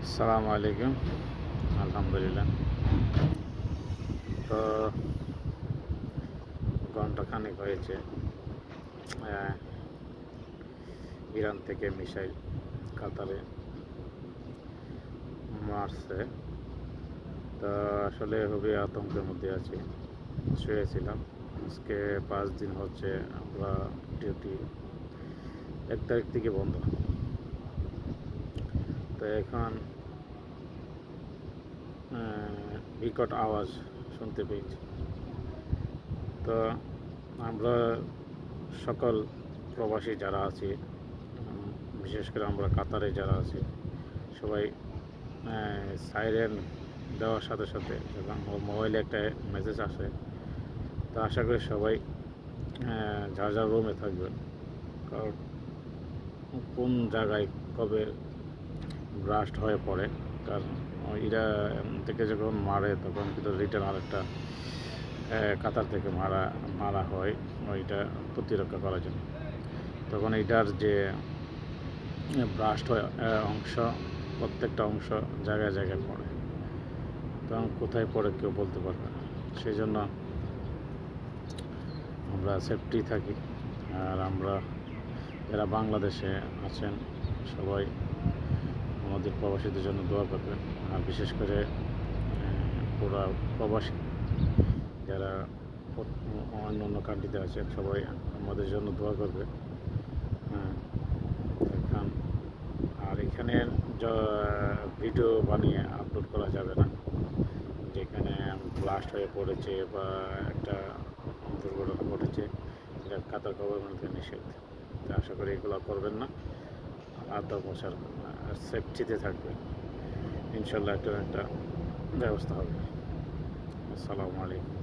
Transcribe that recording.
আসসালামু আলাইকুম। আলহামদুলিল্লাহ। তো ঘন্টাখানেক হয়েছে আহ, ইরান থেকে মিসাইল কাতারে মারছে। তা আসলে খুবই আতঙ্কের মধ্যে আছি। শুয়েছিলাম। আজকে 5 দিন হচ্ছে আমরা ডিউটি 1 তারিখ থেকে বন্ধ। তো এখন বিকট আওয়াজ শুনতে পেয়েছি। তো আমরা সকল প্রবাসী যারা আছি, বিশেষ করে আমরা কাতারে যারা আছি, সবাই সাইরেন দেওয়ার সাথে সাথে যখন মোবাইলে একটা মেসেজ আসে, তো আশা করি সবাই যার যার রুমে থাকবেন। কারণ কোন জায়গায় কবে ব্লাস্ট হয়ে পড়ে, কারণ এরা থেকে যখন মারে তখন কিন্তু রিটার্ন আরেকটা কাতার থেকে মারা মারা হয় ওইটা প্রতিরক্ষা করার জন্য। তখন এইটার যে ব্লাস্ট হয় অংশ, প্রত্যেকটা অংশ জায়গায় জায়গায় পড়ে, তখন কোথায় পড়ে কেউ বলতে পারবে না। সেই জন্য আমরা সেফটি থাকি। আর আমরা যারা বাংলাদেশে আছেন সবাই আমাদের প্রবাসীদের জন্য দোয়া করবেন। আর বিশেষ করে পুরা প্রবাসী যারা অন্য অন্য কান্ট্রিতে আছেন সবাই আমাদের জন্য দোয়া করবে। হ্যাঁ, এখন আর এখানে ভিডিও বানিয়ে আপলোড করা যাবে না, যেখানে ব্লাস্ট হয়ে পড়েছে বা একটা দুর্ঘটনা ঘটেছে, এটা কাতার গভর্নমেন্ট নিষেধ। তো আশা করি এগুলো করবেন না, আদৌ বছর সেফটিতে থাকবে। ইনশাল্লাহ একটা ব্যবস্থা হবে। আসসালামু আলাইকুম।